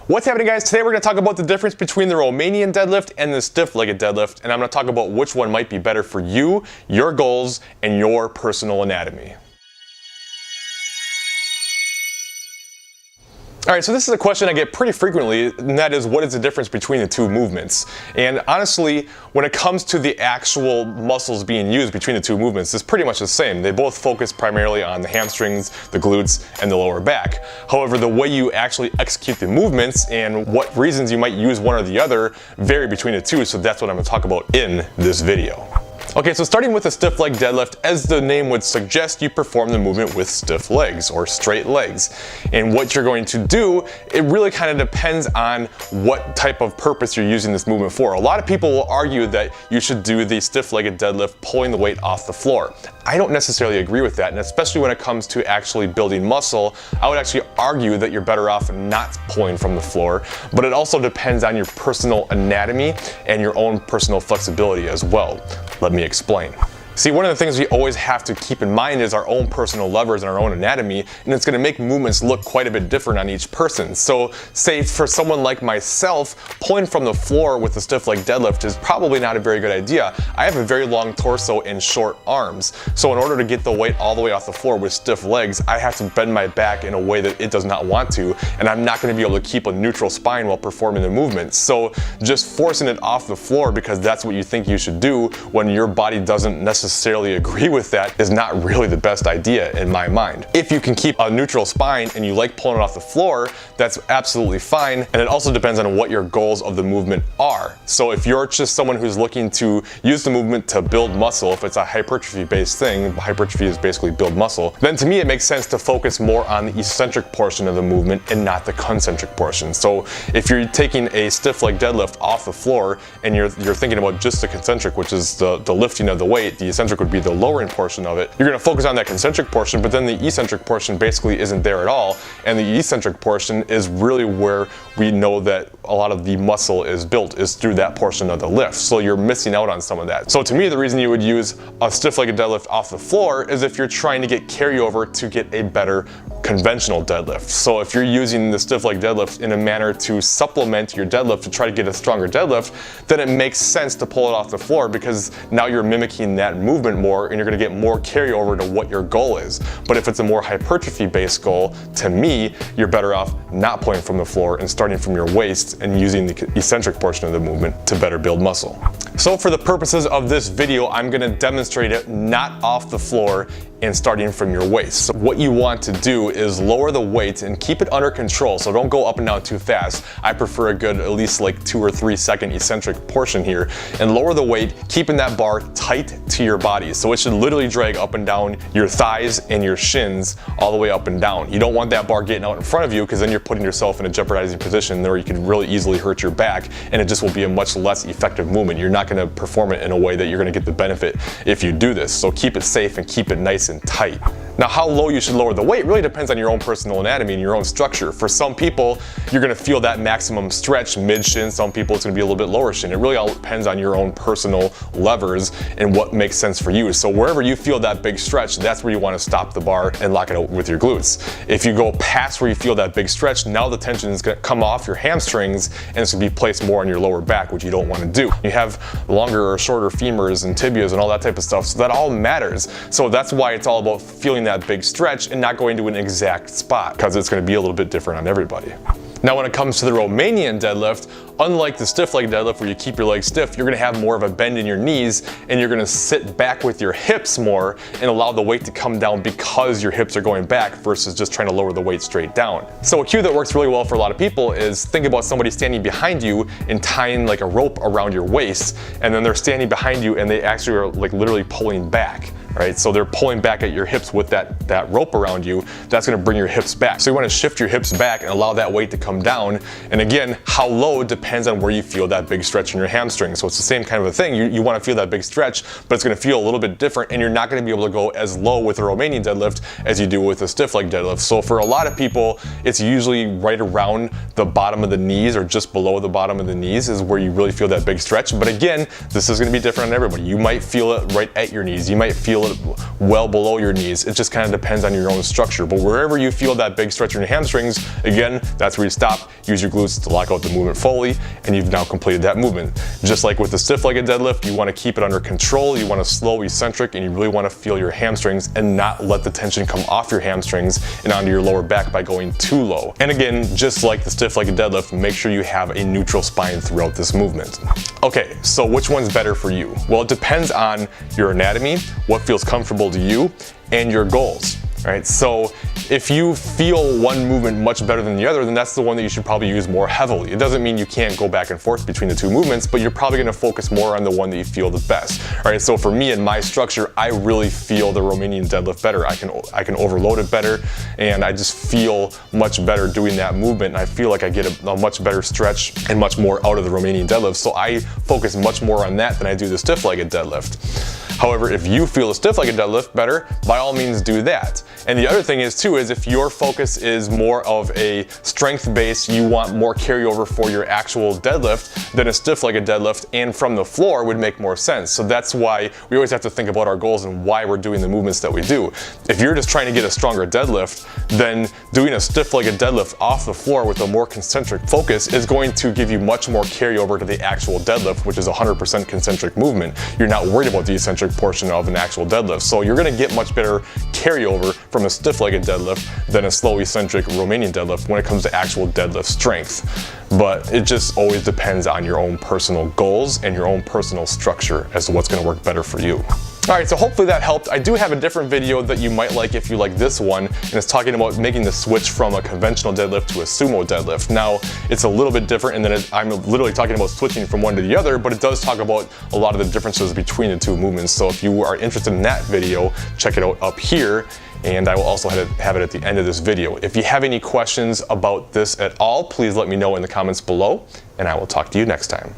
What's happening, guys? Today we're going to talk about the difference between the Romanian deadlift and the stiff-legged deadlift, and I'm going to talk about which one might be better for you, your goals, and your personal anatomy. Alright, so this is a question I get pretty frequently, and that is, what is the difference between the two movements? And honestly, when it comes to the actual muscles being used between the two movements, it's pretty much the same. They both focus primarily on the hamstrings, the glutes, and the lower back. However, the way you actually execute the movements and what reasons you might use one or the other vary between the two, so that's what I'm going to talk about in this video. Okay, so starting with a stiff leg deadlift, as the name would suggest, you perform the movement with stiff legs or straight legs. And what you're going to do, it really kind of depends on what type of purpose you're using this movement for. A lot of people will argue that you should do the stiff-legged deadlift pulling the weight off the floor. I don't necessarily agree with that, and especially when it comes to actually building muscle, I would actually argue that you're better off not pulling from the floor, but it also depends on your personal anatomy and your own personal flexibility as well. Let me explain. See, one of the things we always have to keep in mind is our own personal levers and our own anatomy, and it's going to make movements look quite a bit different on each person. So say for someone like myself, pulling from the floor with a stiff leg deadlift is probably not a very good idea. I have a very long torso and short arms, so in order to get the weight all the way off the floor with stiff legs, I have to bend my back in a way that it does not want to, and I'm not going to be able to keep a neutral spine while performing the movement. So just forcing it off the floor because that's what you think you should do when your body doesn't necessarily agree with that is not really the best idea in my mind. If you can keep a neutral spine and you like pulling it off the floor, that's absolutely fine, and it also depends on what your goals of the movement are. So if you're just someone who's looking to use the movement to build muscle, if it's a hypertrophy based thing, hypertrophy is basically build muscle, then to me it makes sense to focus more on the eccentric portion of the movement and not the concentric portion. So if you're taking a stiff leg deadlift off the floor and you're thinking about just the concentric, which is the lifting of the weight, the eccentric would be the lowering portion of it, you're going to focus on that concentric portion, but then the eccentric portion basically isn't there at all, and the eccentric portion is really where we know that a lot of the muscle is built, is through that portion of the lift. So you're missing out on some of that. So to me, the reason you would use a stiff-legged deadlift off the floor is if you're trying to get carryover to get a better conventional deadlift. So if you're using the stiff leg deadlift in a manner to supplement your deadlift to try to get a stronger deadlift, then it makes sense to pull it off the floor because now you're mimicking that movement more and you're going to get more carryover to what your goal is. But if it's a more hypertrophy based goal, to me, you're better off not pulling from the floor and starting from your waist and using the eccentric portion of the movement to better build muscle. So for the purposes of this video, I'm going to demonstrate it not off the floor and starting from your waist. So what you want to do is lower the weight and keep it under control, so don't go up and down too fast. I prefer a good at least like 2 or 3 second eccentric portion here, and lower the weight, keeping that bar tight to your body. So it should literally drag up and down your thighs and your shins all the way up and down. You don't want that bar getting out in front of you because then you're putting yourself in a jeopardizing position where you could really easily hurt your back, and it just will be a much less effective movement. You're not going to perform it in a way that you're going to get the benefit if you do this. So keep it safe and keep it nice and tight. Now, how low you should lower the weight really depends on your own personal anatomy and your own structure. For some people, you're going to feel that maximum stretch mid-shin. Some people, it's going to be a little bit lower shin. It really all depends on your own personal levers and what makes sense for you. So wherever you feel that big stretch, that's where you want to stop the bar and lock it out with your glutes. If you go past where you feel that big stretch, now the tension is going to come off your hamstrings and it's going to be placed more on your lower back, which you don't want to do. You have longer or shorter femurs and tibias and all that type of stuff, so that all matters. So that's why it's all about feeling that big stretch and not going to an exact spot, because it's going to be a little bit different on everybody. Now when it comes to the Romanian deadlift, unlike the stiff leg deadlift where you keep your legs stiff, you're going to have more of a bend in your knees and you're going to sit back with your hips more and allow the weight to come down because your hips are going back versus just trying to lower the weight straight down. So a cue that works really well for a lot of people is think about somebody standing behind you and tying like a rope around your waist, and then they're standing behind you and they actually are like literally pulling back. Right, so they're pulling back at your hips with that rope around you. That's going to bring your hips back. So you want to shift your hips back and allow that weight to come down. And again, how low depends on where you feel that big stretch in your hamstring. So it's the same kind of a thing. You want to feel that big stretch, but it's going to feel a little bit different, and you're not going to be able to go as low with a Romanian deadlift as you do with a stiff leg deadlift. So for a lot of people, it's usually right around the bottom of the knees or just below the bottom of the knees is where you really feel that big stretch. But again, this is going to be different on everybody. You might feel it right at your knees. You might feel feel it well below your knees. It just kind of depends on your own structure. But wherever you feel that big stretch in your hamstrings, again, that's where you stop. Use your glutes to lock out the movement fully, and you've now completed that movement. Just like with the stiff-legged deadlift, you want to keep it under control. You want to slow, eccentric, and you really want to feel your hamstrings and not let the tension come off your hamstrings and onto your lower back by going too low. And again, just like the stiff-legged deadlift, make sure you have a neutral spine throughout this movement. Okay, so which one's better for you? Well, it depends on your anatomy, what feels comfortable to you, and your goals. Right? So if you feel one movement much better than the other, then that's the one that you should probably use more heavily. It doesn't mean you can't go back and forth between the two movements, but you're probably going to focus more on the one that you feel the best. All right, so for me and my structure, I really feel the Romanian deadlift better. I can overload it better, and I just feel much better doing that movement. And I feel like I get a much better stretch and much more out of the Romanian deadlift. So I focus much more on that than I do the stiff-legged deadlift. However, if you feel a stiff-legged deadlift better, by all means do that. And the other thing is too, is if your focus is more of a strength base, you want more carryover for your actual deadlift, then a stiff-legged deadlift and from the floor would make more sense. So that's why we always have to think about our goals and why we're doing the movements that we do. If you're just trying to get a stronger deadlift, then doing a stiff-legged deadlift off the floor with a more concentric focus is going to give you much more carryover to the actual deadlift, which is 100% concentric movement. You're not worried about the eccentric portion of an actual deadlift. So you're going to get much better carryover from a stiff-legged deadlift than a slow eccentric Romanian deadlift when it comes to actual deadlift strength. But it just always depends on your own personal goals and your own personal structure as to what's going to work better for you. Alright, so hopefully that helped. I do have a different video that you might like if you like this one, and it's talking about making the switch from a conventional deadlift to a sumo deadlift. Now, it's a little bit different, and then I'm literally talking about switching from one to the other, but it does talk about a lot of the differences between the two movements. So if you are interested in that video, check it out up here, and I will also have it at the end of this video. If you have any questions about this at all, please let me know in the comments below, and I will talk to you next time.